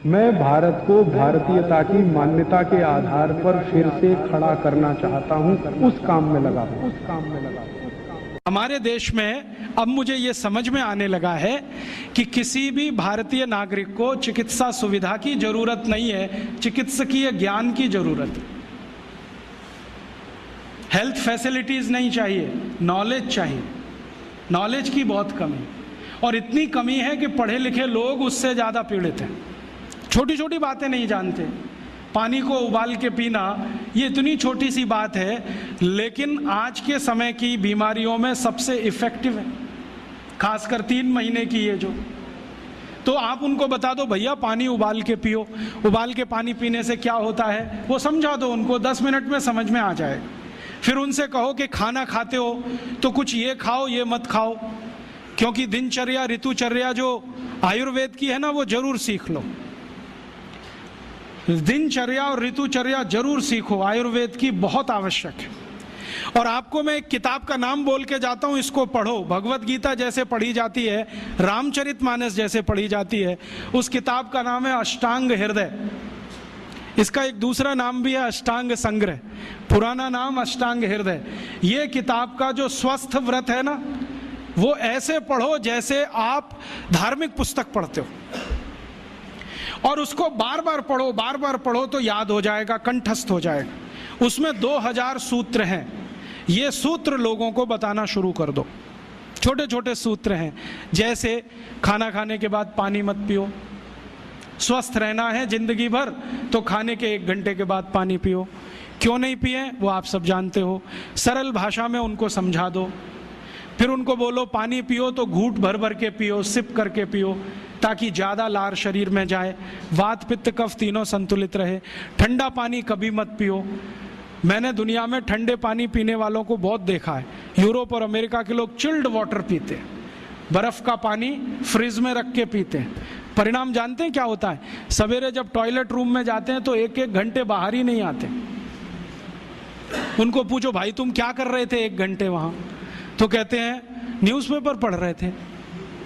मैं भारत को भारतीयता की मान्यता के आधार पर फिर से खड़ा करना चाहता हूं, उस काम में लगा हूं। हमारे देश में अब मुझे ये समझ में आने लगा है कि किसी भी भारतीय नागरिक को चिकित्सा सुविधा की जरूरत नहीं है, चिकित्सकीय ज्ञान की जरूरत है। हेल्थ फैसिलिटीज नहीं चाहिए, नॉलेज चाहिए। नॉलेज की बहुत कमी, और इतनी कमी है कि पढ़े लिखे लोग उससे ज़्यादा पीड़ित हैं। छोटी छोटी बातें नहीं जानते। पानी को उबाल के पीना, ये इतनी छोटी सी बात है, लेकिन आज के समय की बीमारियों में सबसे इफ़ेक्टिव है, खासकर 3 महीने की ये जो। तो आप उनको बता दो भैया पानी उबाल के पियो, उबाल के पानी पीने से क्या होता है वो समझा दो उनको, 10 मिनट में समझ में आ जाए। फिर उनसे कहो कि खाना खाते हो तो कुछ ये खाओ ये मत खाओ, क्योंकि दिनचर्या ऋतुचर्या जो आयुर्वेद की है ना, वो जरूर सीख लो। दिनचर्या और ऋतुचर्या जरूर सीखो, आयुर्वेद की बहुत आवश्यक है। और आपको मैं एक किताब का नाम बोल के जाता हूं, इसको पढ़ो। भगवत गीता जैसे पढ़ी जाती है, रामचरितमानस जैसे पढ़ी जाती है, उस किताब का नाम है अष्टांग हृदय। इसका एक दूसरा नाम भी है अष्टांग संग्रह, पुराना नाम अष्टांग हृदय। ये किताब का जो स्वस्थ व्रत है ना, वो ऐसे पढ़ो जैसे आप धार्मिक पुस्तक पढ़ते हो, और उसको बार बार पढ़ो, बार बार पढ़ो तो याद हो जाएगा, कंठस्थ हो जाएगा। उसमें 2000 सूत्र हैं। ये सूत्र लोगों को बताना शुरू कर दो। छोटे छोटे सूत्र हैं, जैसे खाना खाने के बाद पानी मत पियो, स्वस्थ रहना है जिंदगी भर तो खाने के 1 घंटे के बाद पानी पियो। क्यों नहीं पिए वो आप सब जानते हो, सरल भाषा में उनको समझा दो। फिर उनको बोलो पानी पियो तो घूंट भर भर के पियो, सिप करके पियो, ताकि ज़्यादा लार शरीर में जाए, वात पित्त कफ तीनों संतुलित रहे। ठंडा पानी कभी मत पियो। मैंने दुनिया में ठंडे पानी पीने वालों को बहुत देखा है। यूरोप और अमेरिका के लोग चिल्ड वाटर पीते हैं, बर्फ़ का पानी फ्रिज में रख के पीते हैं। परिणाम जानते हैं क्या होता है? सवेरे जब टॉयलेट रूम में जाते हैं तो 1-1 घंटे बाहर ही नहीं आते। उनको पूछो भाई तुम क्या कर रहे थे 1 घंटे वहाँ? तो कहते हैं न्यूज़पेपर पढ़ रहे थे,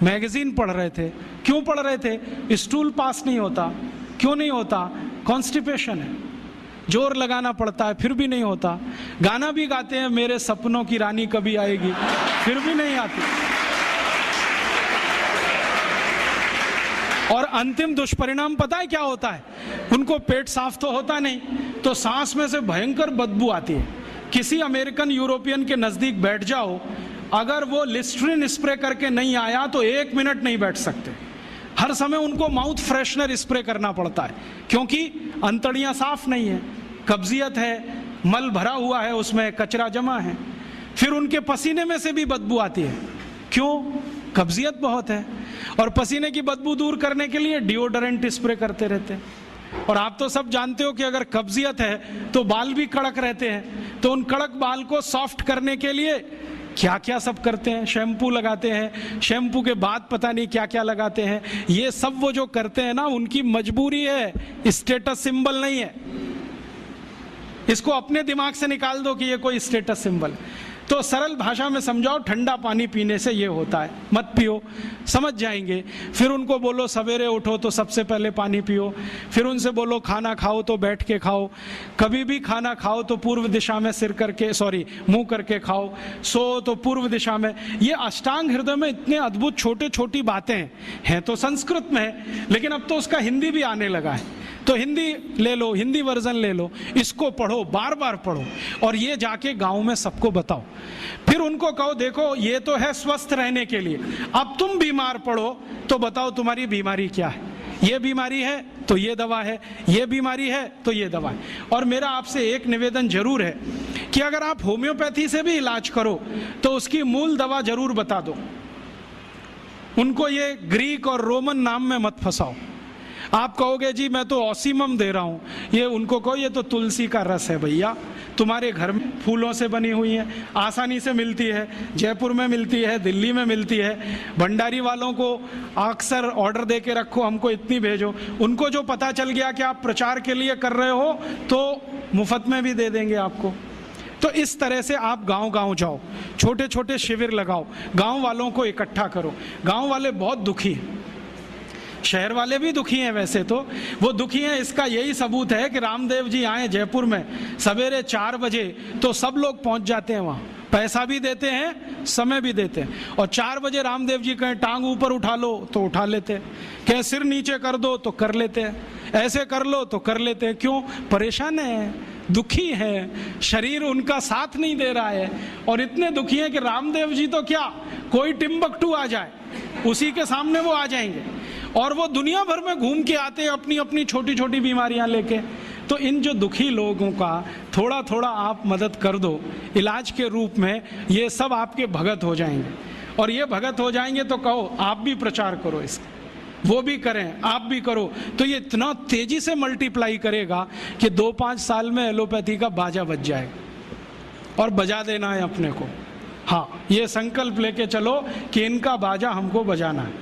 मैगजीन पढ़ रहे थे। क्यों पढ़ रहे थे? स्टूल पास नहीं होता। क्यों नहीं होता? कॉन्स्टिपेशन है, जोर लगाना पड़ता है फिर भी नहीं होता। गाना भी गाते हैं मेरे सपनों की रानी कभी आएगी, फिर भी नहीं आती। और अंतिम दुष्परिणाम पता है क्या होता है? उनको पेट साफ तो होता नहीं, तो सांस में से भयंकर बदबू आती है। किसी अमेरिकन यूरोपियन के नजदीक बैठ जाओ, अगर वो लिस्ट्रीन स्प्रे करके नहीं आया तो 1 मिनट नहीं बैठ सकते। हर समय उनको माउथ फ्रेशनर स्प्रे करना पड़ता है, क्योंकि अंतड़ियां साफ नहीं है, कब्जियत है, मल भरा हुआ है, उसमें कचरा जमा है। फिर उनके पसीने में से भी बदबू आती है। क्यों? कब्जियत बहुत है। और पसीने की बदबू दूर करने के लिए डिओडोरेंट स्प्रे करते रहते हैं। और आप तो सब जानते हो कि अगर कब्जियत है तो बाल भी कड़क रहते हैं, तो उन कड़क बाल को सॉफ्ट करने के लिए क्या क्या सब करते हैं। शैम्पू लगाते हैं, शैम्पू के बाद पता नहीं क्या क्या लगाते हैं। ये सब वो जो करते हैं ना, उनकी मजबूरी है, स्टेटस सिंबल नहीं है। इसको अपने दिमाग से निकाल दो कि ये कोई स्टेटस सिंबल। तो सरल भाषा में समझाओ, ठंडा पानी पीने से ये होता है, मत पियो, समझ जाएंगे। फिर उनको बोलो सवेरे उठो तो सबसे पहले पानी पियो। फिर उनसे बोलो खाना खाओ तो बैठ के खाओ, कभी भी खाना खाओ तो पूर्व दिशा में मुंह करके खाओ, सो तो पूर्व दिशा में। ये अष्टांग हृदय में इतने अद्भुत छोटे छोटी बातें हैं तो संस्कृत में है, लेकिन अब तो उसका हिंदी भी आने लगा है। तो हिंदी ले लो, हिंदी वर्जन ले लो, इसको पढ़ो, बार बार पढ़ो, और ये जाके गांव में सबको बताओ। फिर उनको कहो देखो ये तो है स्वस्थ रहने के लिए, अब तुम बीमार पड़ो तो बताओ तुम्हारी बीमारी क्या है। ये बीमारी है तो ये दवा है, ये बीमारी है तो ये दवा है। और मेरा आपसे एक निवेदन जरूर है कि अगर आप होम्योपैथी से भी इलाज करो तो उसकी मूल दवा जरूर बता दो। उनको ये ग्रीक और रोमन नाम में मत फंसाओ। आप कहोगे जी मैं तो ऑसीमम दे रहा हूँ, ये उनको कहो ये तो तुलसी का रस है भैया, तुम्हारे घर में फूलों से बनी हुई है, आसानी से मिलती है, जयपुर में मिलती है, दिल्ली में मिलती है। भंडारी वालों को अक्सर ऑर्डर दे के रखो, हमको इतनी भेजो। उनको जो पता चल गया कि आप प्रचार के लिए कर रहे हो तो मुफ्त में भी दे देंगे आपको। तो इस तरह से आप गांव गांव जाओ, छोटे छोटे शिविर लगाओ, गांव वालों को इकट्ठा करो। गांव वाले बहुत दुखी हैं, शहर वाले भी दुखी हैं वैसे तो, वो दुखी हैं इसका यही सबूत है कि रामदेव जी आए जयपुर में सवेरे 4 बजे तो सब लोग पहुंच जाते हैं वहाँ, पैसा भी देते हैं, समय भी देते हैं। और 4 बजे रामदेव जी कहें टांग ऊपर उठा लो तो उठा लेते हैं, कहें सिर नीचे कर दो तो कर लेते हैं, ऐसे कर लो तो कर लेते हैं। क्यों? परेशान है, दुखी है, शरीर उनका साथ नहीं दे रहा है। और इतने दुखी हैं कि रामदेव जी तो क्या, कोई टिम्बकटू आ जाए उसी के सामने वो आ जाएंगे, और वो दुनिया भर में घूम के आते हैं अपनी अपनी छोटी छोटी बीमारियां लेके। तो इन जो दुखी लोगों का थोड़ा थोड़ा आप मदद कर दो इलाज के रूप में, ये सब आपके भगत हो जाएंगे। और ये भगत हो जाएंगे तो कहो आप भी प्रचार करो इसका, वो भी करें, आप भी करो, तो ये इतना तेजी से मल्टीप्लाई करेगा कि 2-5 साल में एलोपैथी का बाजा बज जाएगा। और बजा देना है अपने को, हाँ, ये संकल्प लेके चलो कि इनका बाजा हमको बजाना है।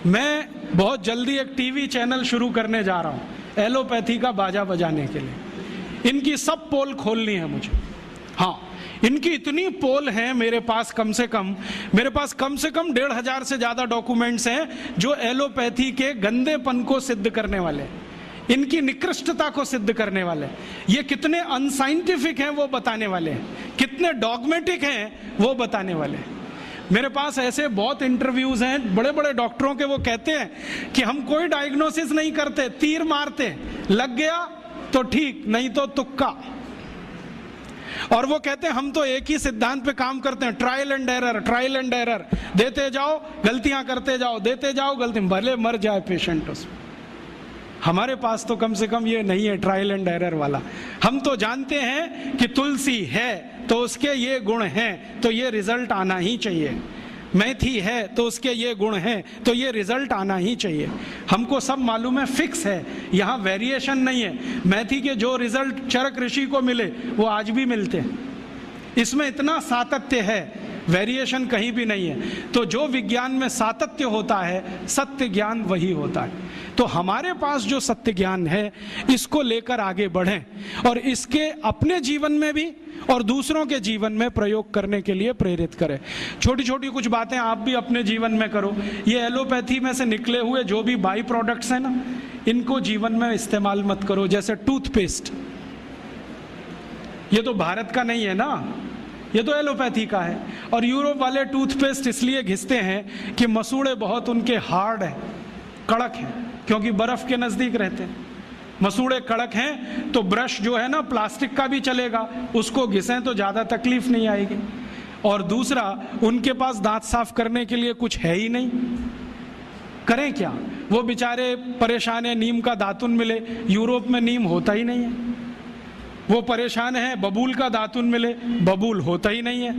मैं बहुत जल्दी एक टीवी चैनल शुरू करने जा रहा हूँ एलोपैथी का बाजा बजाने के लिए। इनकी सब पोल खोलनी है मुझे, हाँ, इनकी इतनी पोल हैं मेरे पास, कम से कम 1,500 से ज़्यादा डॉक्यूमेंट्स हैं जो एलोपैथी के गंदेपन को सिद्ध करने वाले, इनकी निकृष्टता को सिद्ध करने वाले, ये कितने अनसाइंटिफिक हैं वो बताने वाले हैं, कितने डॉगमेटिक हैं वो बताने वाले हैं। मेरे पास ऐसे बहुत इंटरव्यूज हैं बड़े बड़े डॉक्टरों के, वो कहते हैं कि हम कोई डायग्नोसिस नहीं करते, तीर मारते, लग गया तो ठीक, नहीं तो तुक्का। और वो कहते हैं हम तो एक ही सिद्धांत पे काम करते हैं, ट्रायल एंड एरर, देते जाओ गलतियां करते जाओ, देते जाओ गलती, भले मर जाए पेशेंट उसमें। हमारे पास तो कम से कम ये नहीं है ट्रायल एंड एरर वाला। हम तो जानते हैं कि तुलसी है तो उसके ये गुण हैं तो ये रिजल्ट आना ही चाहिए, मेथी है तो उसके ये गुण हैं तो ये रिजल्ट आना ही चाहिए। हमको सब मालूम है, फिक्स है, यहाँ वेरिएशन नहीं है। मेथी के जो रिजल्ट चरक ऋषि को मिले वो आज भी मिलते हैं, इसमें इतना सातत्य है, वेरिएशन कहीं भी नहीं है। तो जो विज्ञान में सातत्य होता है, सत्य ज्ञान वही होता है। तो हमारे पास जो सत्य ज्ञान है इसको लेकर आगे बढ़ें और इसके अपने जीवन में भी और दूसरों के जीवन में प्रयोग करने के लिए प्रेरित करें। छोटी छोटी कुछ बातें आप भी अपने जीवन में करो। ये एलोपैथी में से निकले हुए जो भी बाई प्रोडक्ट्स हैं ना, इनको जीवन में इस्तेमाल मत करो। जैसे टूथपेस्ट, ये तो भारत का नहीं है ना, ये तो एलोपैथी का है। और यूरोप वाले टूथपेस्ट इसलिए घिसते हैं कि मसूड़े बहुत उनके हार्ड हैं, कड़क हैं, क्योंकि बर्फ के नजदीक रहते हैं। मसूड़े कड़क हैं तो ब्रश जो है ना प्लास्टिक का भी चलेगा, उसको घिसें तो ज़्यादा तकलीफ नहीं आएगी। और दूसरा, उनके पास दांत साफ करने के लिए कुछ है ही नहीं, करें क्या? वो बेचारे परेशान है, नीम का दातुन मिले, यूरोप में नीम होता ही नहीं है। वो परेशान है बबूल का दातुन मिले, बबूल होता ही नहीं है।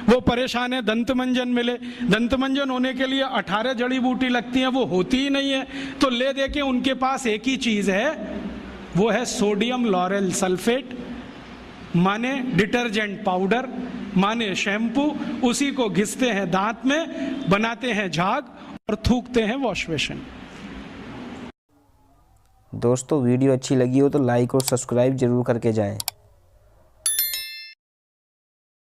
वो परेशान है दंतमंजन मिले, दंतमंजन होने के लिए 18 जड़ी बूटी लगती हैं, वो होती ही नहीं है। तो ले दे के उनके पास एक ही चीज़ है, वो है सोडियम लॉरेल सल्फेट, माने डिटर्जेंट पाउडर, माने शैम्पू। उसी को घिसते हैं दांत में, बनाते हैं झाग और थूकते हैं वॉश बेसिन। दोस्तों वीडियो अच्छी लगी हो तो लाइक और सब्सक्राइब जरूर करके जाएं।